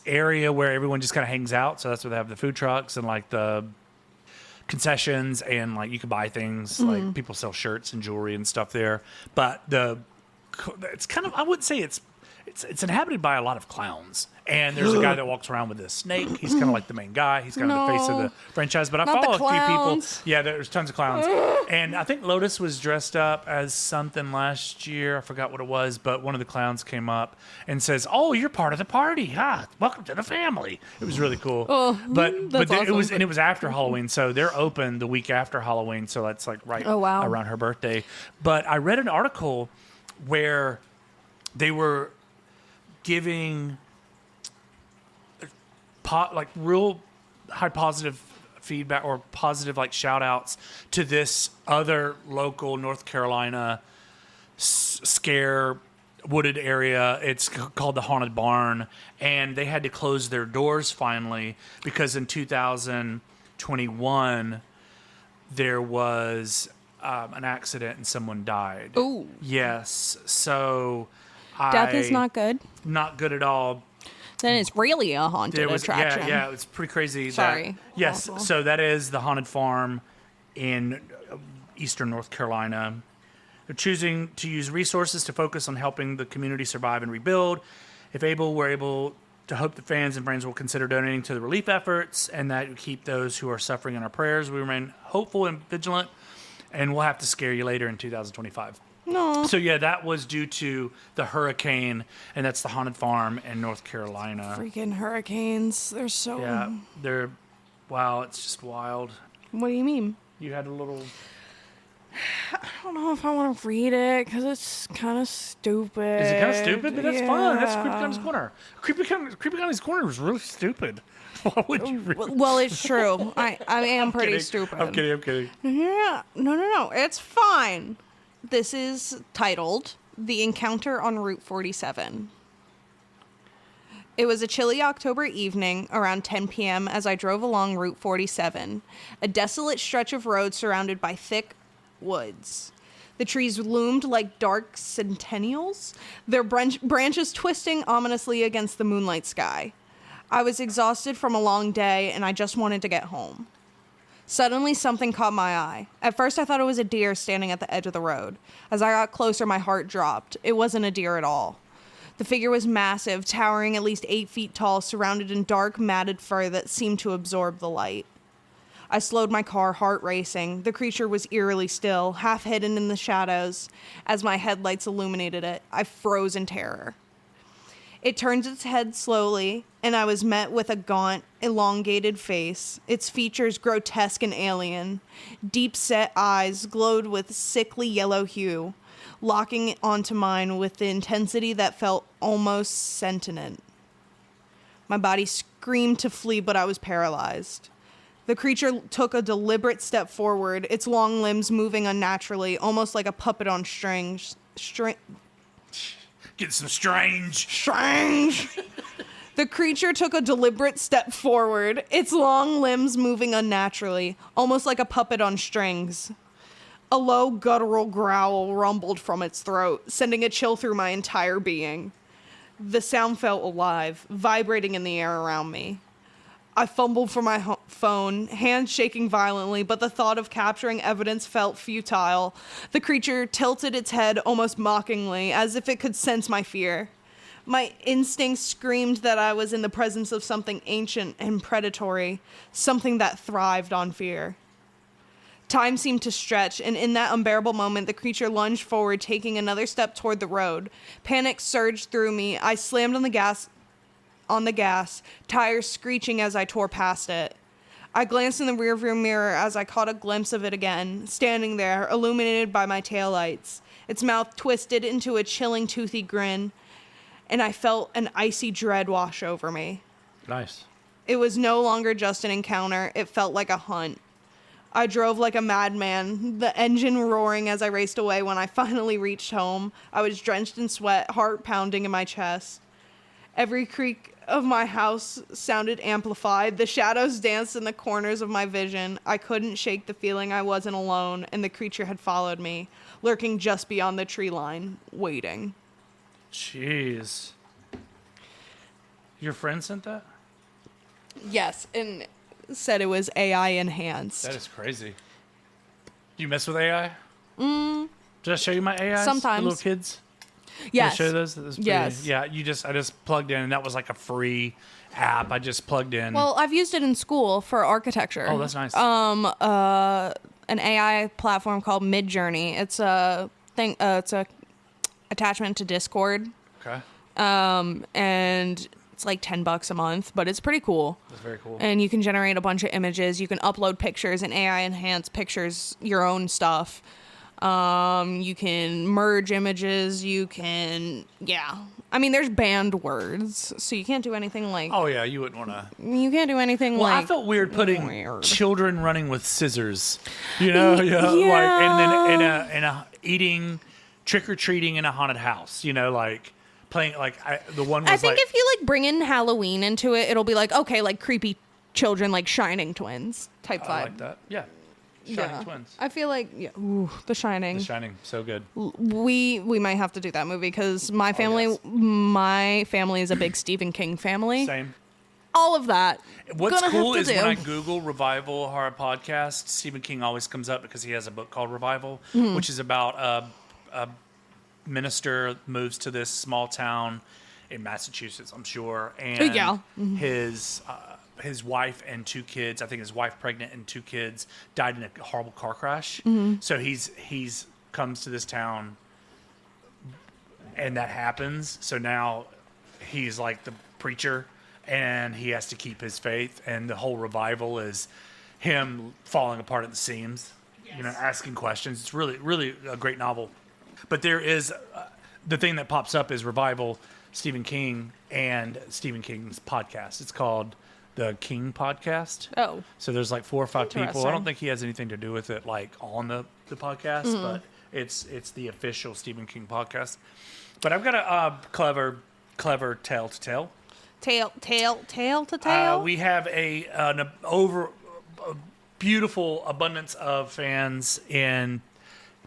area where everyone just kind of hangs out. So that's where they have the food trucks and like the concessions, and like you can buy things. Like people sell shirts and jewelry and stuff there. But it's kind of, I wouldn't say it's inhabited by a lot of clowns. And there's a guy that walks around with a snake. He's kind of like the main guy. He's kind of the face of the franchise. But I Not follow the a few people. clowns. Yeah, there's tons of clowns. And I think Lotus was dressed up as something last year. I forgot what it was. But one of the clowns came up and says, "Oh, you're part of the party. Welcome to the family." It was really cool. Oh, but that's it was awesome. and it was after Halloween. So they're open the week after Halloween. So that's like right Oh, wow. around her birthday. But I read an article where they were giving like real high positive feedback or positive like shout outs to this other local North Carolina scare wooded area. It's called the Haunted Barn, and they had to close their doors finally because in 2021 there was an accident and someone died. Ooh. Yes. So Death is not good. not good at all. Then it's really a haunted attraction. Yeah, it's pretty crazy. Sorry. Yes, Awful. so that is the Haunted Farm in eastern North Carolina. They're choosing to use resources to focus on helping the community survive and rebuild. If able, we're able to hope that fans and friends will consider donating to the relief efforts and that we keep those who are suffering in our prayers. We remain hopeful and vigilant, and we'll have to scare you later in 2025. No. So yeah, that was due to the hurricane, and that's the Haunted Farm in North Carolina. Freaking hurricanes. They're so... Yeah, wow, it's just wild. What do you mean? You had a little... I don't know if I want to read it because it's kind of stupid. Is it kind of stupid? But that's fun. That's Creepy Yeah. Connie's Corner. Creepy Connie's Corner was really stupid. Why would you read it? Well, it's true. I am pretty stupid. I'm kidding. Yeah. No. It's fine. This is titled The Encounter on Route 47. It was a chilly October evening around 10 p.m. as I drove along Route 47, a desolate stretch of road surrounded by thick woods. The trees loomed like dark centennials, their branches twisting ominously against the moonlight sky. I was exhausted from a long day, and I just wanted to get home. Suddenly, something caught my eye. At first, I thought it was a deer standing at the edge of the road. As I got closer, my heart dropped. It wasn't a deer at all. The figure was massive, towering at least 8 feet tall, surrounded in dark, matted fur that seemed to absorb the light. I slowed my car, heart racing. The creature was eerily still, half hidden in the shadows. As my headlights illuminated it, I froze in terror. It turned its head slowly, and I was met with a gaunt, elongated face, its features grotesque and alien. Deep-set eyes glowed with sickly yellow hue. locking onto mine with the intensity that felt almost sentient. My body screamed to flee, but I was paralyzed. The creature took a deliberate step forward, its long limbs moving unnaturally, almost like a puppet on strings. Get some strange. Strange! The creature took a deliberate step forward, its long limbs moving unnaturally, almost like a puppet on strings. A low, guttural growl rumbled from its throat, sending a chill through my entire being. The sound felt alive, vibrating in the air around me. I fumbled for my phone, hands shaking violently, but the thought of capturing evidence felt futile. The creature tilted its head almost mockingly, as if it could sense my fear. My instincts screamed that I was in the presence of something ancient and predatory, something that thrived on fear. Time seemed to stretch, and in that unbearable moment, the creature lunged forward, taking another step toward the road. Panic surged through me. I slammed on the gas, tires screeching as I tore past it. I glanced in the rearview mirror as I caught a glimpse of it again, standing there, illuminated by my taillights. Its mouth twisted into a chilling, toothy grin, and I felt an icy dread wash over me. Nice. It was no longer just an encounter. It felt like a hunt. I drove like a madman, the engine roaring as I raced away. When I finally reached home, I was drenched in sweat, heart pounding in my chest. Every creak of my house sounded amplified. The shadows danced in the corners of my vision. I couldn't shake the feeling I wasn't alone, and the creature had followed me, lurking just beyond the tree line, waiting. Jeez. Your friend sent that? Yes, and said it was AI enhanced. That is crazy. Do you mess with AI? Did I show you my AI? Sometimes. The little kids? Yes. Did I show those? That was pretty, Yes. Yeah, I just plugged in, and that was like a free app. I just plugged in. Well, I've used it in school for architecture. Oh, that's nice. An AI platform called Midjourney. It's a thing. It's a attachment to Discord. Okay. And it's like $10 a month, but it's pretty cool. That's very cool. And you can generate a bunch of images. You can upload pictures and AI enhance pictures, your own stuff. You can merge images. You can, I mean, there's banned words, so you can't do anything like. Oh yeah, you wouldn't want to. You can't do anything Well, like. I felt weird putting weird. children running with scissors. You know, like, and then in a eating trick or treating in a haunted house. You know, like playing like the one was. I think like, if you like bring in Halloween into it, it'll be like okay, like creepy children, like Shining twins type vibe. I like that. Yeah. Shining Twins. I feel like The Shining. The Shining, so good. We might have to do that movie because my family is a big Stephen King family. Same. All of that. What's Gonna cool have is to when do. I Google Revival Horror Podcast, Stephen King always comes up because he has a book called Revival, Mm-hmm. which is about a minister moves to this small town in Massachusetts, I'm sure, and his wife and two kids, I think his wife pregnant and two kids, died in a horrible car crash. Mm-hmm. So he's comes to this town and that happens. So now he's like the preacher and he has to keep his faith. And the whole revival is him falling apart at the seams, you know, asking questions. It's really, really a great novel. But there is the thing that pops up is Revival, Stephen King, and Stephen King's podcast. It's called the King Podcast. Oh. So there's like 4 or 5 people. I Interesting. don't think he has anything to do with it like on the podcast, but it's the official Stephen King podcast. But I've got a clever tale to tell. Tail to tail. We have a beautiful abundance of fans in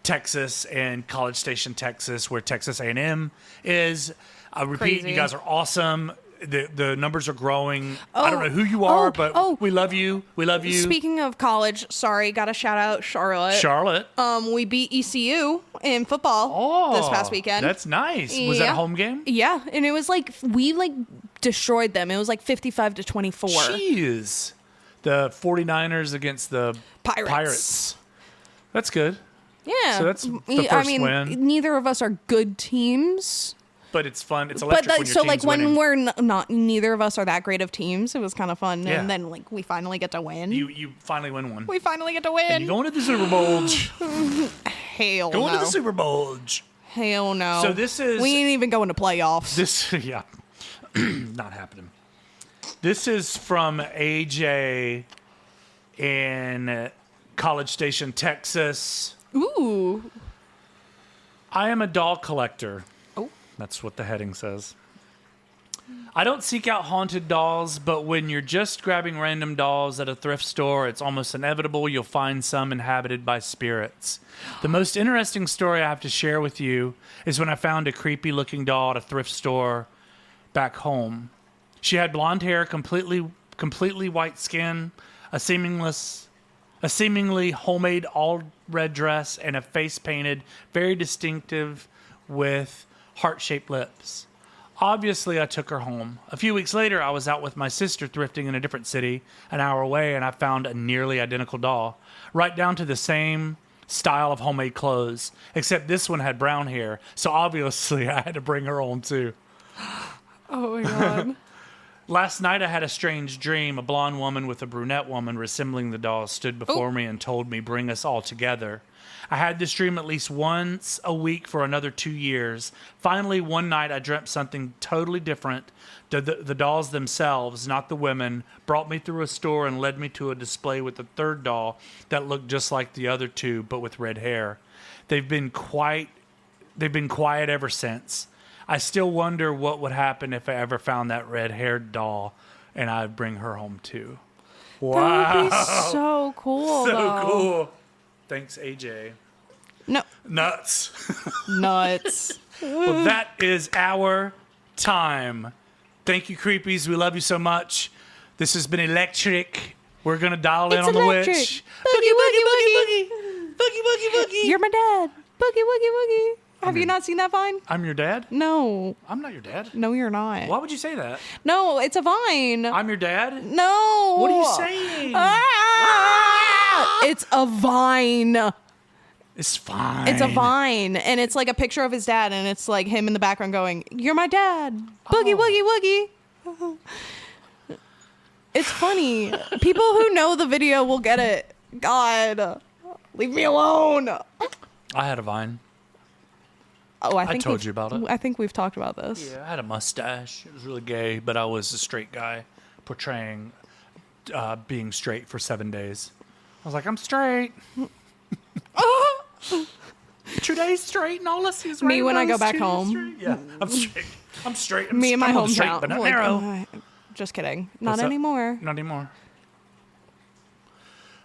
Texas and College Station, Texas, where Texas A&M is. I repeat, Crazy. you guys are awesome. The numbers are growing. I don't know who you are, but we love you. We love you. Speaking of college, sorry, gotta shout out Charlotte. We beat ECU in football this past weekend. That's nice. Was that a home game? Yeah, and it was like we destroyed them. It was like 55-24. Jeez. The 49ers against the Pirates. That's good. Yeah. So that's the first win. Neither of us are good teams. But it's fun. It's electric when your so team's like when winning. we're not, neither of us are that great of teams. It was kind of fun, Yeah. and then like we finally get to win. You finally win one. We finally get to win. And you going to the Super Bowl. Hell Going no. to the Super Bowl. Hell no. So this is... We ain't even going to playoffs. This, yeah. Not happening. This is from AJ in College Station, Texas. Ooh. I am a doll collector. Oh. That's what the heading says. I don't seek out haunted dolls, but when you're just grabbing random dolls at a thrift store, it's almost inevitable you'll find some inhabited by spirits. The most interesting story I have to share with you is when I found a creepy-looking doll at a thrift store back home. She had blonde hair, completely white skin, a seemingly homemade all-red dress, and a face painted very distinctive with heart-shaped lips. Obviously, I took her home. A few weeks later, I was out with my sister thrifting in a different city, an hour away, and I found a nearly identical doll, right down to the same style of homemade clothes, except this one had brown hair, so obviously I had to bring her home too. Oh my God. Last night, I had a strange dream. A blonde woman with a brunette woman resembling the doll stood before me and told me, "Bring us all together." I had this dream at least once a week for another 2 years. Finally, one night, I dreamt something totally different. The dolls themselves, not the women, brought me through a store and led me to a display with a third doll that looked just like the other two, but with red hair. They've been quiet ever since. I still wonder what would happen if I ever found that red-haired doll, and I'd bring her home too. Wow. That would be so cool, So though. cool. Thanks, AJ. No. Nuts. Nuts. Well, that is our time. Thank you, creepies. We love you so much. This has been electric. We're going to dial in It's on electric. the witch. Boogie, boogie, boogie. Boogie, boogie, boogie. You're my dad. Boogie, woogie, woogie. Have you not seen that Vine? I'm your dad? No. I'm not your dad. No, you're not. Why would you say that? No, it's a Vine. I'm your dad? No. What are you saying? Ah! It's a Vine. It's fine. It's a Vine. And it's like a picture of his dad. And it's like him in the background going, "You're my dad. Boogie, woogie, woogie." It's funny. People who know the video will get it. God. Leave me alone. I had a Vine. Oh, I think told we've- you about it. I think we've talked about this. Yeah, I had a mustache. It was really gay, but I was a straight guy portraying being straight for 7 days. I was like, I'm straight. Today's straight, and all I see is Me when I rainbows. go back Today's home. straight. Yeah, I'm straight. I'm straight. Me in my I'm straight, hometown. but not Like, narrow. just kidding. Not What's up? anymore. Not anymore.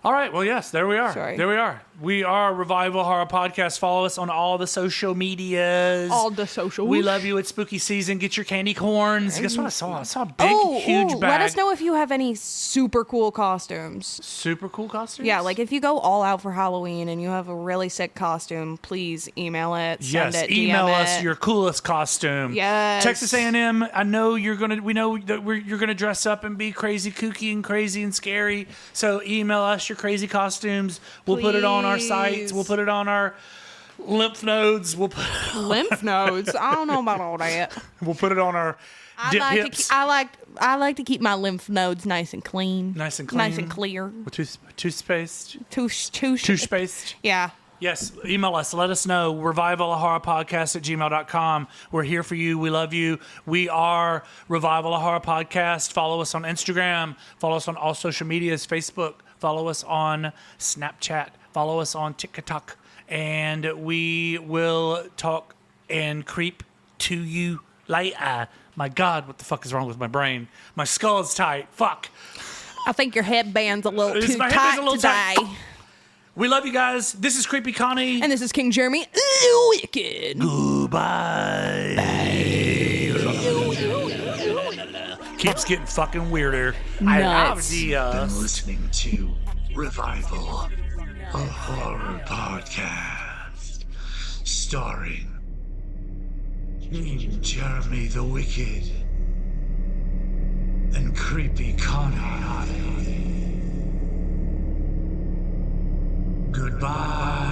All right. Well, yes, there we are. Sorry. There we are. We are Revival Horror Podcast. Follow us on all the social medias. All the socials. We love you. It's spooky season. Get your candy corns. Guess what I saw? I saw a big, huge bag. Let us know if you have any super cool costumes. Super cool costumes? Yeah, like if you go all out for Halloween and you have a really sick costume, please email it. Send Yes, it. email DM us it. your coolest costume. Yes. Texas A&M. I know we know that you're gonna dress up and be crazy, kooky, and crazy and scary. So email us your crazy costumes. We'll put it on our sites. Please. We'll put it on our lymph nodes. We'll put Lymph nodes. I don't know about all that. we'll put it on our dip hips. I like to keep my lymph nodes nice and clean. Nice and clean. Nice and clear. With toothpaste. Toothpaste. Yeah. Yes, email us. Let us know. revivalahorrorpodcast@gmail.com. We're here for you. We love you. We are Revival Horror Podcast. Follow us on Instagram. Follow us on all social medias, Facebook. Follow us on Snapchat. Follow us on TikTok. And we will talk and creep to you later. My God, what the fuck is wrong with my brain? My skull is tight. Fuck. I think your headband's a little Is too my tight headband's a little today. tight? We love you guys. This is Creepy Connie. And this is King Jeremy. Wicked. Goodbye. Keeps getting fucking weirder. I love Nuts. the Listening to Revival, a horror podcast starring Jeremy the Wicked and Creepy Connie. Goodbye.